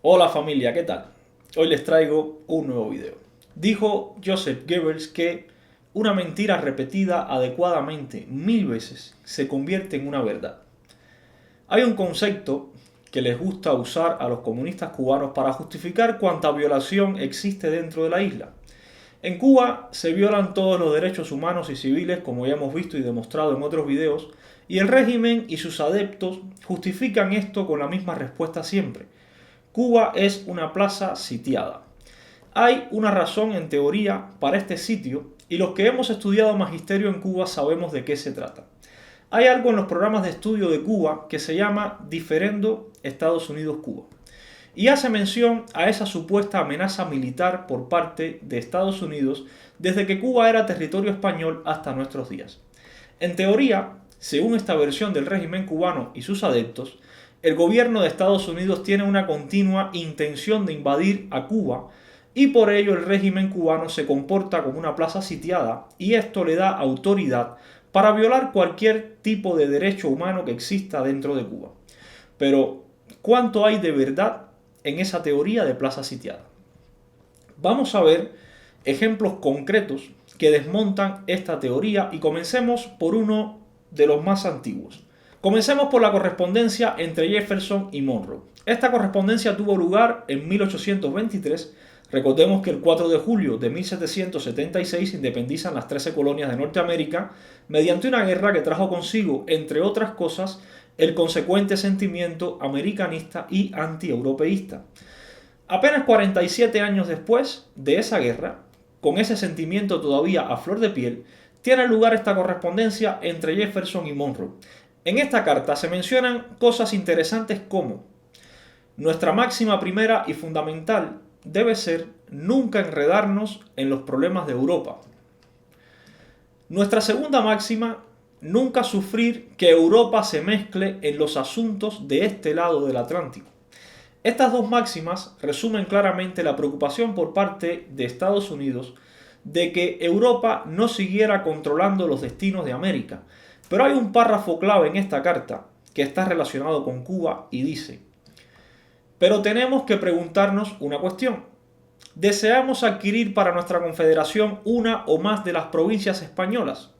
Hola familia, ¿qué tal? Hoy les traigo un nuevo video. Dijo Joseph Goebbels que una mentira repetida adecuadamente 1000 veces se convierte en una verdad. Hay un concepto que les gusta usar a los comunistas cubanos para justificar cuánta violación existe dentro de la isla. En Cuba se violan todos los derechos humanos y civiles, como ya hemos visto y demostrado en otros videos, y el régimen y sus adeptos justifican esto con la misma respuesta siempre. Cuba es una plaza sitiada. Hay una razón en teoría para este sitio y los que hemos estudiado magisterio en Cuba sabemos de qué se trata. Hay algo en los programas de estudio de Cuba que se llama Diferendo Estados Unidos-Cuba y hace mención a esa supuesta amenaza militar por parte de Estados Unidos desde que Cuba era territorio español hasta nuestros días. En teoría, según esta versión del régimen cubano y sus adeptos, el gobierno de Estados Unidos tiene una continua intención de invadir a Cuba y por ello el régimen cubano se comporta como una plaza sitiada y esto le da autoridad para violar cualquier tipo de derecho humano que exista dentro de Cuba. Pero, ¿cuánto hay de verdad en esa teoría de plaza sitiada? Vamos a ver ejemplos concretos que desmontan esta teoría y comencemos por uno de los más antiguos. Comencemos por la correspondencia entre Jefferson y Monroe. Esta correspondencia tuvo lugar en 1823. Recordemos que el 4 de julio de 1776 se independizan las 13 colonias de Norteamérica mediante una guerra que trajo consigo, entre otras cosas, el consecuente sentimiento americanista y antieuropeísta. Apenas 47 años después de esa guerra, con ese sentimiento todavía a flor de piel, tiene lugar esta correspondencia entre Jefferson y Monroe. En esta carta se mencionan cosas interesantes como: nuestra máxima primera y fundamental debe ser nunca enredarnos en los problemas de Europa. Nuestra segunda máxima, nunca sufrir que Europa se mezcle en los asuntos de este lado del Atlántico. Estas dos máximas resumen claramente la preocupación por parte de Estados Unidos de que Europa no siguiera controlando los destinos de América. Pero hay un párrafo clave en esta carta que está relacionado con Cuba y dice: pero tenemos que preguntarnos una cuestión. ¿Deseamos adquirir para nuestra confederación una o más de las provincias españolas?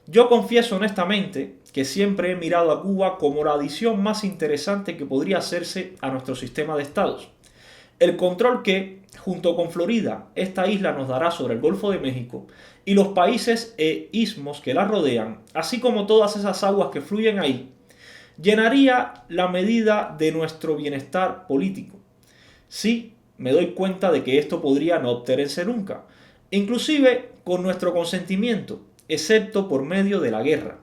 Yo confieso honestamente que siempre he mirado a Cuba como la adición más interesante que podría hacerse a nuestro sistema de estados. El control que, junto con Florida, esta isla nos dará sobre el Golfo de México y los países e istmos que la rodean, así como todas esas aguas que fluyen ahí, llenaría la medida de nuestro bienestar político. Sí, me doy cuenta de que esto podría no obtenerse nunca, inclusive con nuestro consentimiento, excepto por medio de la guerra,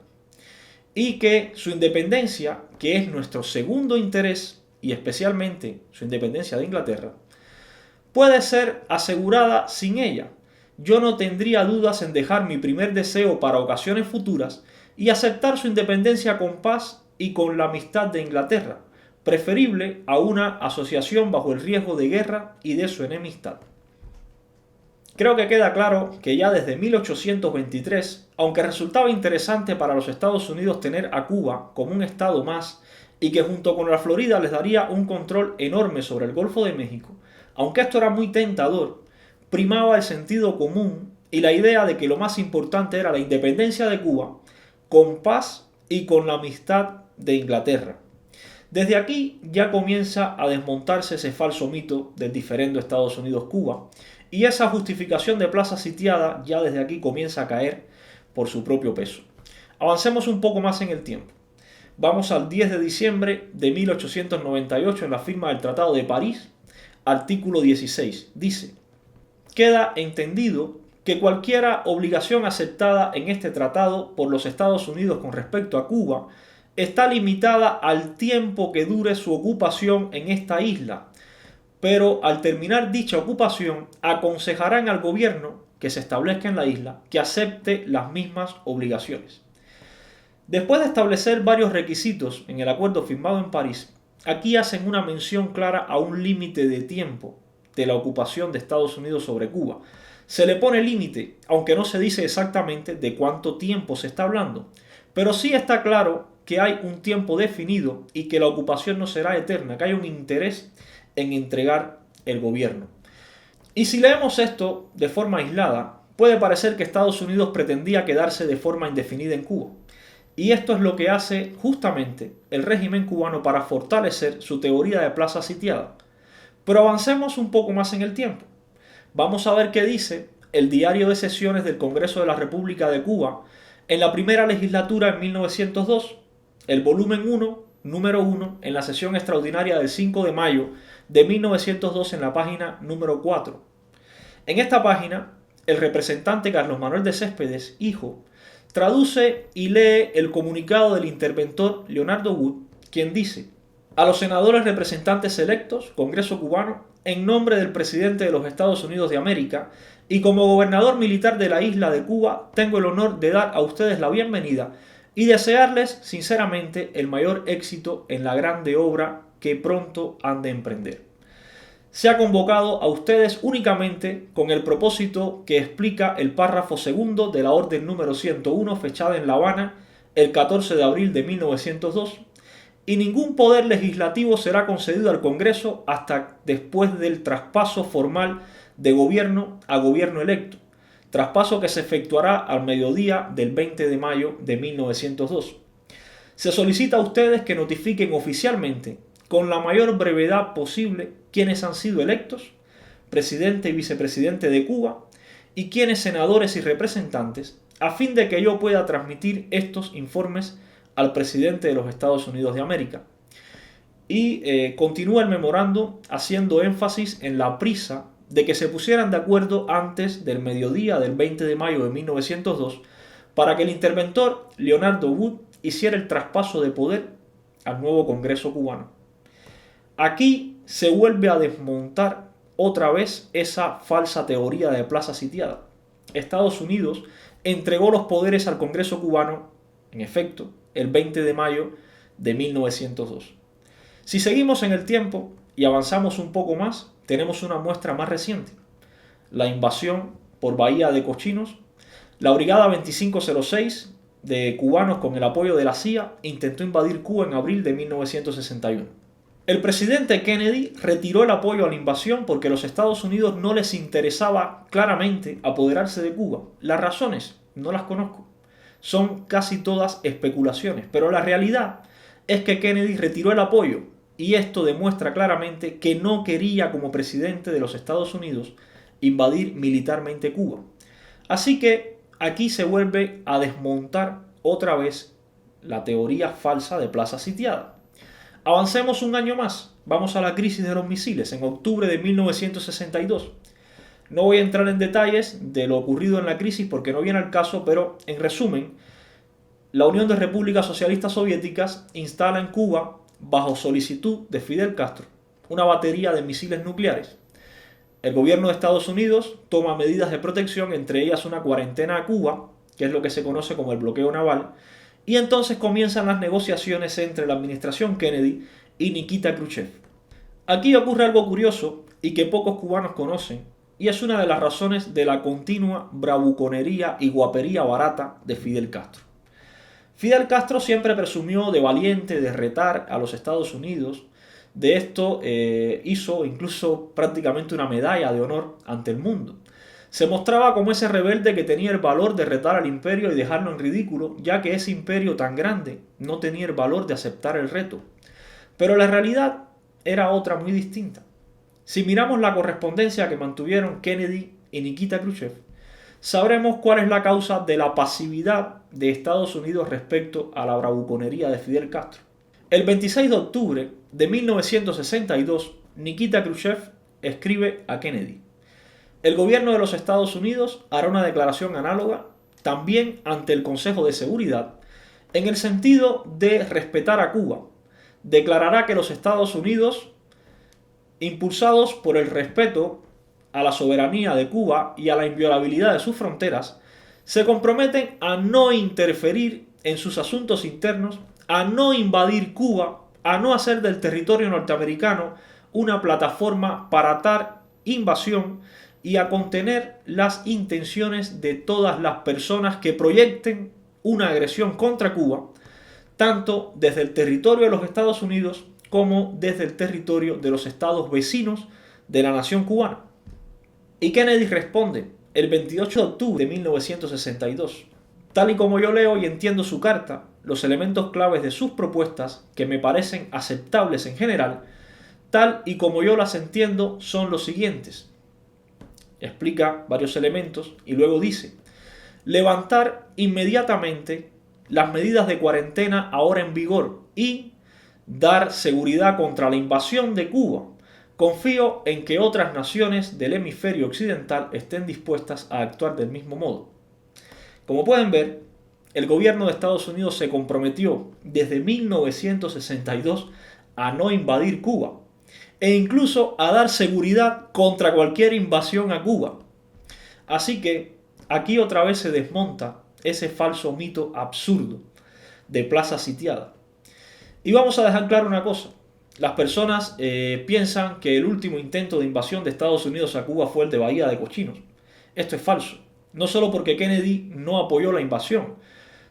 y que su independencia, que es nuestro segundo interés, y especialmente su independencia de Inglaterra, puede ser asegurada sin ella. Yo no tendría dudas en dejar mi primer deseo para ocasiones futuras y aceptar su independencia con paz y con la amistad de Inglaterra, preferible a una asociación bajo el riesgo de guerra y de su enemistad. Creo que queda claro que ya desde 1823, aunque resultaba interesante para los Estados Unidos tener a Cuba como un estado más y que junto con la Florida les daría un control enorme sobre el Golfo de México, aunque esto era muy tentador, primaba el sentido común y la idea de que lo más importante era la independencia de Cuba, con paz y con la amistad de Inglaterra. Desde aquí ya comienza a desmontarse ese falso mito del diferendo Estados Unidos-Cuba y esa justificación de plaza sitiada ya desde aquí comienza a caer por su propio peso. Avancemos un poco más en el tiempo. Vamos al 10 de diciembre de 1898 en la firma del Tratado de París, artículo 16. Dice: queda entendido que cualquier obligación aceptada en este tratado por los Estados Unidos con respecto a Cuba está limitada al tiempo que dure su ocupación en esta isla, pero al terminar dicha ocupación aconsejarán al gobierno que se establezca en la isla que acepte las mismas obligaciones. Después de establecer varios requisitos en el acuerdo firmado en París, aquí hacen una mención clara a un límite de tiempo de la ocupación de Estados Unidos sobre Cuba. Se le pone límite, aunque no se dice exactamente de cuánto tiempo se está hablando, pero sí está claro que hay un tiempo definido y que la ocupación no será eterna, que hay un interés en entregar el gobierno. Y si leemos esto de forma aislada, puede parecer que Estados Unidos pretendía quedarse de forma indefinida en Cuba. Y esto es lo que hace justamente el régimen cubano para fortalecer su teoría de plaza sitiada. Pero avancemos un poco más en el tiempo. Vamos a ver qué dice el diario de sesiones del Congreso de la República de Cuba en la primera legislatura en 1902, el volumen 1, número 1, en la sesión extraordinaria del 5 de mayo de 1902 en la página número 4. En esta página, el representante Carlos Manuel de Céspedes, hijo, traduce y lee el comunicado del interventor Leonardo Wood, quien dice: a los senadores representantes electos, Congreso cubano, en nombre del presidente de los Estados Unidos de América y como gobernador militar de la isla de Cuba, tengo el honor de dar a ustedes la bienvenida y desearles sinceramente el mayor éxito en la grande obra que pronto han de emprender. Se ha convocado a ustedes únicamente con el propósito que explica el párrafo segundo de la orden número 101 fechada en La Habana el 14 de abril de 1902, y ningún poder legislativo será concedido al Congreso hasta después del traspaso formal de gobierno a gobierno electo, traspaso que se efectuará al mediodía del 20 de mayo de 1902. Se solicita a ustedes que notifiquen oficialmente, con la mayor brevedad posible, quiénes han sido electos, presidente y vicepresidente de Cuba, y quiénes senadores y representantes, a fin de que yo pueda transmitir estos informes al presidente de los Estados Unidos de América. Y continúa el memorando haciendo énfasis en la prisa de que se pusieran de acuerdo antes del mediodía del 20 de mayo de 1902 para que el interventor Leonardo Wood hiciera el traspaso de poder al nuevo Congreso cubano. Aquí se vuelve a desmontar otra vez esa falsa teoría de plaza sitiada. Estados Unidos entregó los poderes al Congreso cubano, en efecto, el 20 de mayo de 1902. Si seguimos en el tiempo y avanzamos un poco más, tenemos una muestra más reciente: la invasión por Bahía de Cochinos. La Brigada 2506 de cubanos con el apoyo de la CIA intentó invadir Cuba en abril de 1961. El presidente Kennedy retiró el apoyo a la invasión porque a los Estados Unidos no les interesaba claramente apoderarse de Cuba. Las razones no las conozco. Son casi todas especulaciones, pero la realidad es que Kennedy retiró el apoyo y esto demuestra claramente que no quería, como presidente de los Estados Unidos, invadir militarmente Cuba. Así que aquí se vuelve a desmontar otra vez la teoría falsa de plaza sitiada. Avancemos un año más, vamos a la crisis de los misiles en octubre de 1962. No voy a entrar en detalles de lo ocurrido en la crisis porque no viene al caso, pero en resumen, la Unión de Repúblicas Socialistas Soviéticas instala en Cuba, bajo solicitud de Fidel Castro, una batería de misiles nucleares. El gobierno de Estados Unidos toma medidas de protección, entre ellas una cuarentena a Cuba, que es lo que se conoce como el bloqueo naval, y entonces comienzan las negociaciones entre la administración Kennedy y Nikita Khrushchev. Aquí ocurre algo curioso y que pocos cubanos conocen, y es una de las razones de la continua bravuconería y guapería barata de Fidel Castro. Fidel Castro siempre presumió de valiente, de retar a los Estados Unidos. De esto hizo incluso prácticamente una medalla de honor ante el mundo. Se mostraba como ese rebelde que tenía el valor de retar al imperio y dejarlo en ridículo, ya que ese imperio tan grande no tenía el valor de aceptar el reto. Pero la realidad era otra muy distinta. Si miramos la correspondencia que mantuvieron Kennedy y Nikita Khrushchev, sabremos cuál es la causa de la pasividad de Estados Unidos respecto a la bravuconería de Fidel Castro. El 26 de octubre de 1962, Nikita Khrushchev escribe a Kennedy: el gobierno de los Estados Unidos hará una declaración análoga también ante el Consejo de Seguridad en el sentido de respetar a Cuba. Declarará que los Estados Unidos, impulsados por el respeto a la soberanía de Cuba y a la inviolabilidad de sus fronteras, se comprometen a no interferir en sus asuntos internos, a no invadir Cuba, a no hacer del territorio norteamericano una plataforma para tal invasión y a contener las intenciones de todas las personas que proyecten una agresión contra Cuba, tanto desde el territorio de los Estados Unidos como desde el territorio de los estados vecinos de la nación cubana. Y Kennedy responde el 28 de octubre de 1962. Tal y como yo leo y entiendo su carta, los elementos claves de sus propuestas, que me parecen aceptables en general, tal y como yo las entiendo, son los siguientes. Explica varios elementos y luego dice: levantar inmediatamente las medidas de cuarentena ahora en vigor y dar seguridad contra la invasión de Cuba. Confío en que otras naciones del hemisferio occidental estén dispuestas a actuar del mismo modo. Como pueden ver, el gobierno de Estados Unidos se comprometió desde 1962 a no invadir Cuba e incluso a dar seguridad contra cualquier invasión a Cuba. Así que aquí otra vez se desmonta ese falso mito absurdo de plaza sitiada. Y vamos a dejar claro una cosa. Las personas piensan que el último intento de invasión de Estados Unidos a Cuba fue el de Bahía de Cochinos. Esto es falso. No solo porque Kennedy no apoyó la invasión,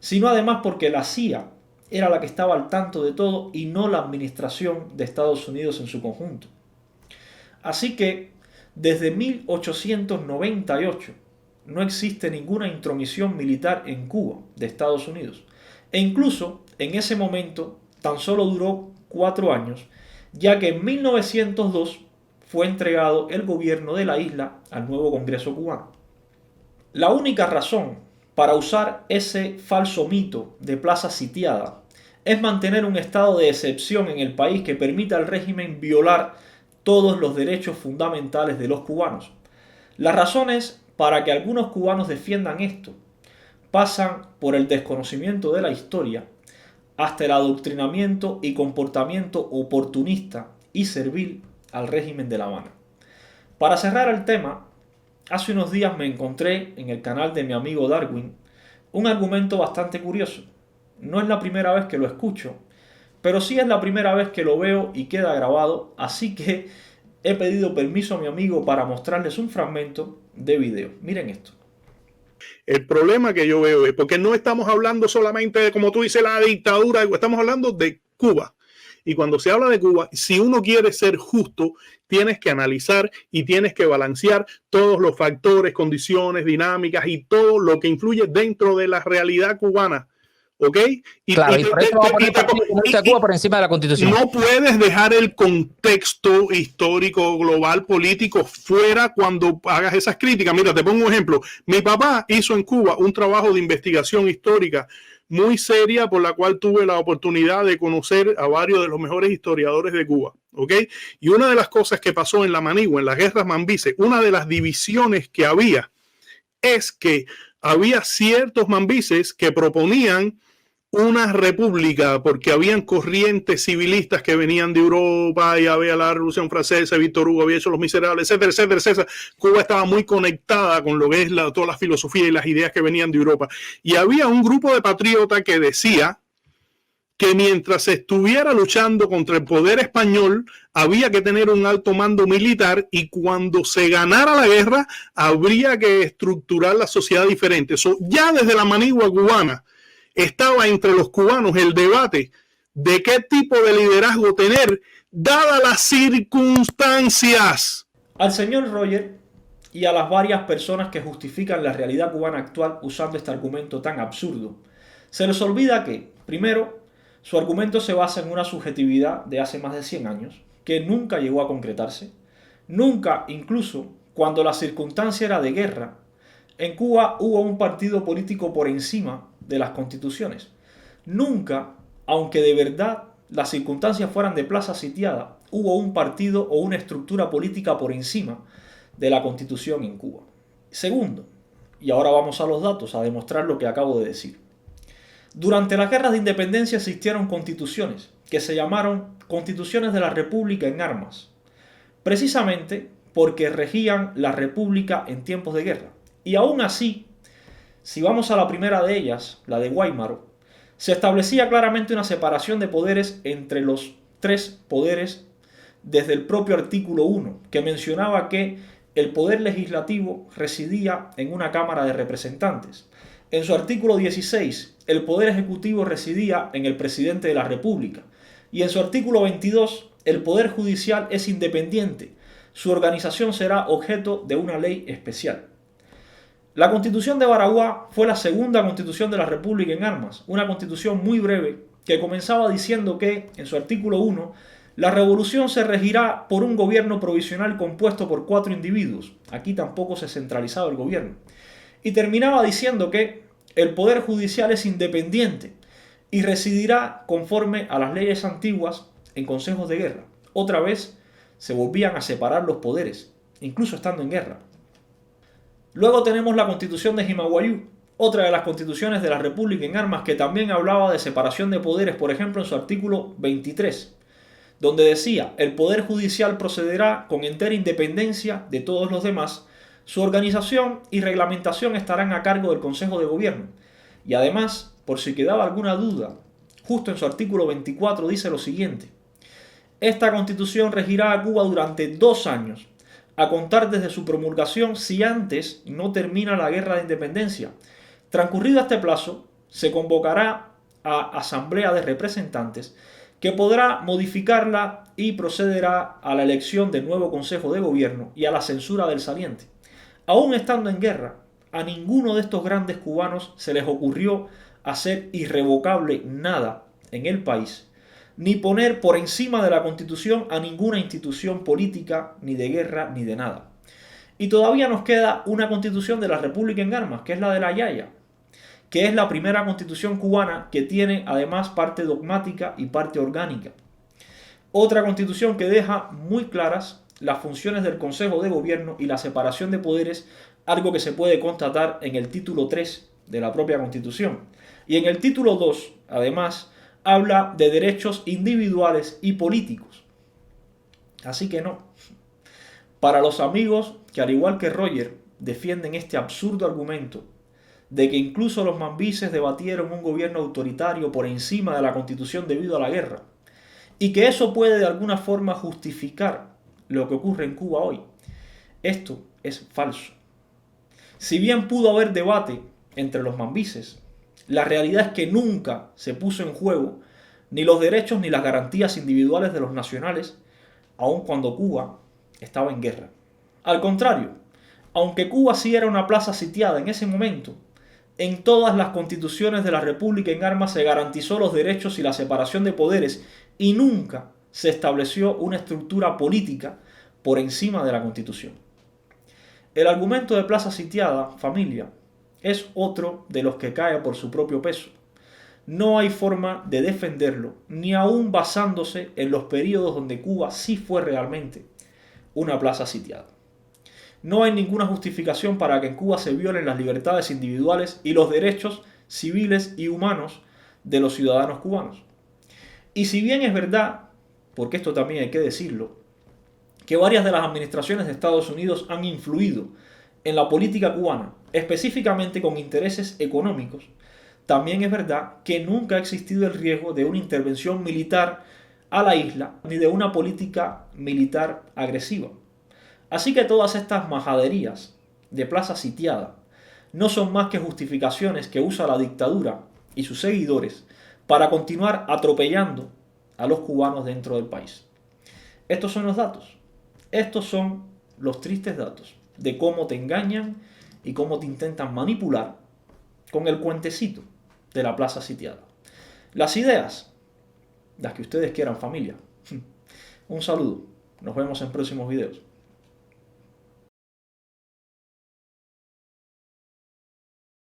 sino además porque la CIA era la que estaba al tanto de todo y no la administración de Estados Unidos en su conjunto. Así que desde 1898 no existe ninguna intromisión militar en Cuba de Estados Unidos. E incluso en ese momento tan solo duró 4 años, ya que en 1902 fue entregado el gobierno de la isla al nuevo Congreso cubano. La única razón para usar ese falso mito de plaza sitiada es mantener un estado de excepción en el país que permita al régimen violar todos los derechos fundamentales de los cubanos. Las razones para que algunos cubanos defiendan esto pasan por el desconocimiento de la historia hasta el adoctrinamiento y comportamiento oportunista y servil al régimen de La Habana. Para cerrar el tema, hace unos días me encontré en el canal de mi amigo Darwin un argumento bastante curioso. No es la primera vez que lo escucho, pero sí es la primera vez que lo veo y queda grabado, así que he pedido permiso a mi amigo para mostrarles un fragmento de video. Miren esto. El problema que yo veo es porque no estamos hablando solamente de, como tú dices, la dictadura, estamos hablando de Cuba. Y cuando se habla de Cuba, si uno quiere ser justo, tienes que analizar y tienes que balancear todos los factores, condiciones, dinámicas y todo lo que influye dentro de la realidad cubana. ¿Ok? Claro, y por eso vamos a poner a Cuba por encima de la Constitución. No puedes dejar el contexto histórico, global, político fuera cuando hagas esas críticas. Mira, te pongo un ejemplo. Mi papá hizo en Cuba un trabajo de investigación histórica muy seria por la cual tuve la oportunidad de conocer a varios de los mejores historiadores de Cuba. ¿Ok? Y una de las cosas que pasó en la Manigua, en las guerras mambises, una de las divisiones que había es que había ciertos mambises que proponían una república porque habían corrientes civilistas que venían de Europa y había la Revolución Francesa, Víctor Hugo había hecho Los Miserables, etcétera, etcétera, etcétera. Cuba estaba muy conectada con lo que es toda la filosofía y las ideas que venían de Europa. Y había un grupo de patriotas que decía que mientras se estuviera luchando contra el poder español, había que tener un alto mando militar y cuando se ganara la guerra, habría que estructurar la sociedad diferente. Ya desde la manigua cubana, estaba entre los cubanos el debate de qué tipo de liderazgo tener, dadas las circunstancias. Al señor Roger y a las varias personas que justifican la realidad cubana actual usando este argumento tan absurdo, se les olvida que, primero, su argumento se basa en una subjetividad de hace más de 100 años, que nunca llegó a concretarse. Nunca, incluso cuando la circunstancia era de guerra, en Cuba hubo un partido político por encima de las constituciones. Nunca, aunque de verdad las circunstancias fueran de plaza sitiada, hubo un partido o una estructura política por encima de la constitución en Cuba. Segundo, y ahora vamos a los datos a demostrar lo que acabo de decir. Durante las guerras de independencia existieron constituciones que se llamaron Constituciones de la República en Armas, precisamente porque regían la República en tiempos de guerra. Y aún así, si vamos a la primera de ellas, la de Weimar, se establecía claramente una separación de poderes entre los 3 poderes desde el propio artículo 1, que mencionaba que el poder legislativo residía en una Cámara de Representantes. En su artículo 16, el poder ejecutivo residía en el presidente de la República. Y en su artículo 22, el Poder Judicial es independiente. Su organización será objeto de una ley especial. La Constitución de Baraguá fue la segunda constitución de la República en armas, una constitución muy breve que comenzaba diciendo que, en su artículo 1, la revolución se regirá por un gobierno provisional compuesto por 4 individuos. Aquí tampoco se centralizaba el gobierno. Y terminaba diciendo que el Poder Judicial es independiente y residirá conforme a las leyes antiguas en consejos de guerra. Otra vez se volvían a separar los poderes, incluso estando en guerra. Luego tenemos la Constitución de Jimaguayú, otra de las constituciones de la República en armas que también hablaba de separación de poderes, por ejemplo en su artículo 23, donde decía: el Poder Judicial procederá con entera independencia de todos los demás, su organización y reglamentación estarán a cargo del Consejo de Gobierno. Y además, por si quedaba alguna duda, justo en su artículo 24 dice lo siguiente: esta Constitución regirá a Cuba durante 2 años, a contar desde su promulgación si antes no termina la guerra de independencia. Transcurrido este plazo, se convocará a Asamblea de Representantes, que podrá modificarla y procederá a la elección del nuevo Consejo de Gobierno y a la censura del saliente. Aún estando en guerra, a ninguno de estos grandes cubanos se les ocurrió hacer irrevocable nada en el país, ni poner por encima de la Constitución a ninguna institución política, ni de guerra, ni de nada. Y todavía nos queda una Constitución de la República en armas, que es la de la Yaya, que es la primera Constitución cubana que tiene además parte dogmática y parte orgánica. Otra Constitución que deja muy claras las funciones del Consejo de Gobierno y la separación de poderes, algo que se puede constatar en el título 3 de la propia Constitución. Y en el título 2, además, habla de derechos individuales y políticos. Así que no. Para los amigos que, al igual que Roger, defienden este absurdo argumento de que incluso los mambises debatieron un gobierno autoritario por encima de la Constitución debido a la guerra, y que eso puede de alguna forma justificar lo que ocurre en Cuba hoy, esto es falso. Si bien pudo haber debate entre los mambises, la realidad es que nunca se puso en juego ni los derechos ni las garantías individuales de los nacionales, aun cuando Cuba estaba en guerra. Al contrario, aunque Cuba sí era una plaza sitiada en ese momento, en todas las constituciones de la República en armas se garantizó los derechos y la separación de poderes y nunca se estableció una estructura política por encima de la Constitución. El argumento de plaza sitiada, familia, es otro de los que cae por su propio peso. No hay forma de defenderlo, ni aún basándose en los periodos donde Cuba sí fue realmente una plaza sitiada. No hay ninguna justificación para que en Cuba se violen las libertades individuales y los derechos civiles y humanos de los ciudadanos cubanos. Y si bien es verdad, porque esto también hay que decirlo, que varias de las administraciones de Estados Unidos han influido en la política cubana, específicamente con intereses económicos, también es verdad que nunca ha existido el riesgo de una intervención militar a la isla ni de una política militar agresiva. Así que todas estas majaderías de plaza sitiada no son más que justificaciones que usa la dictadura y sus seguidores para continuar atropellando a los cubanos dentro del país. Estos son los datos. Estos son los tristes datos de cómo te engañan y cómo te intentan manipular con el cuentecito de la plaza sitiada. Las ideas, las que ustedes quieran, familia. Un saludo. Nos vemos en próximos videos.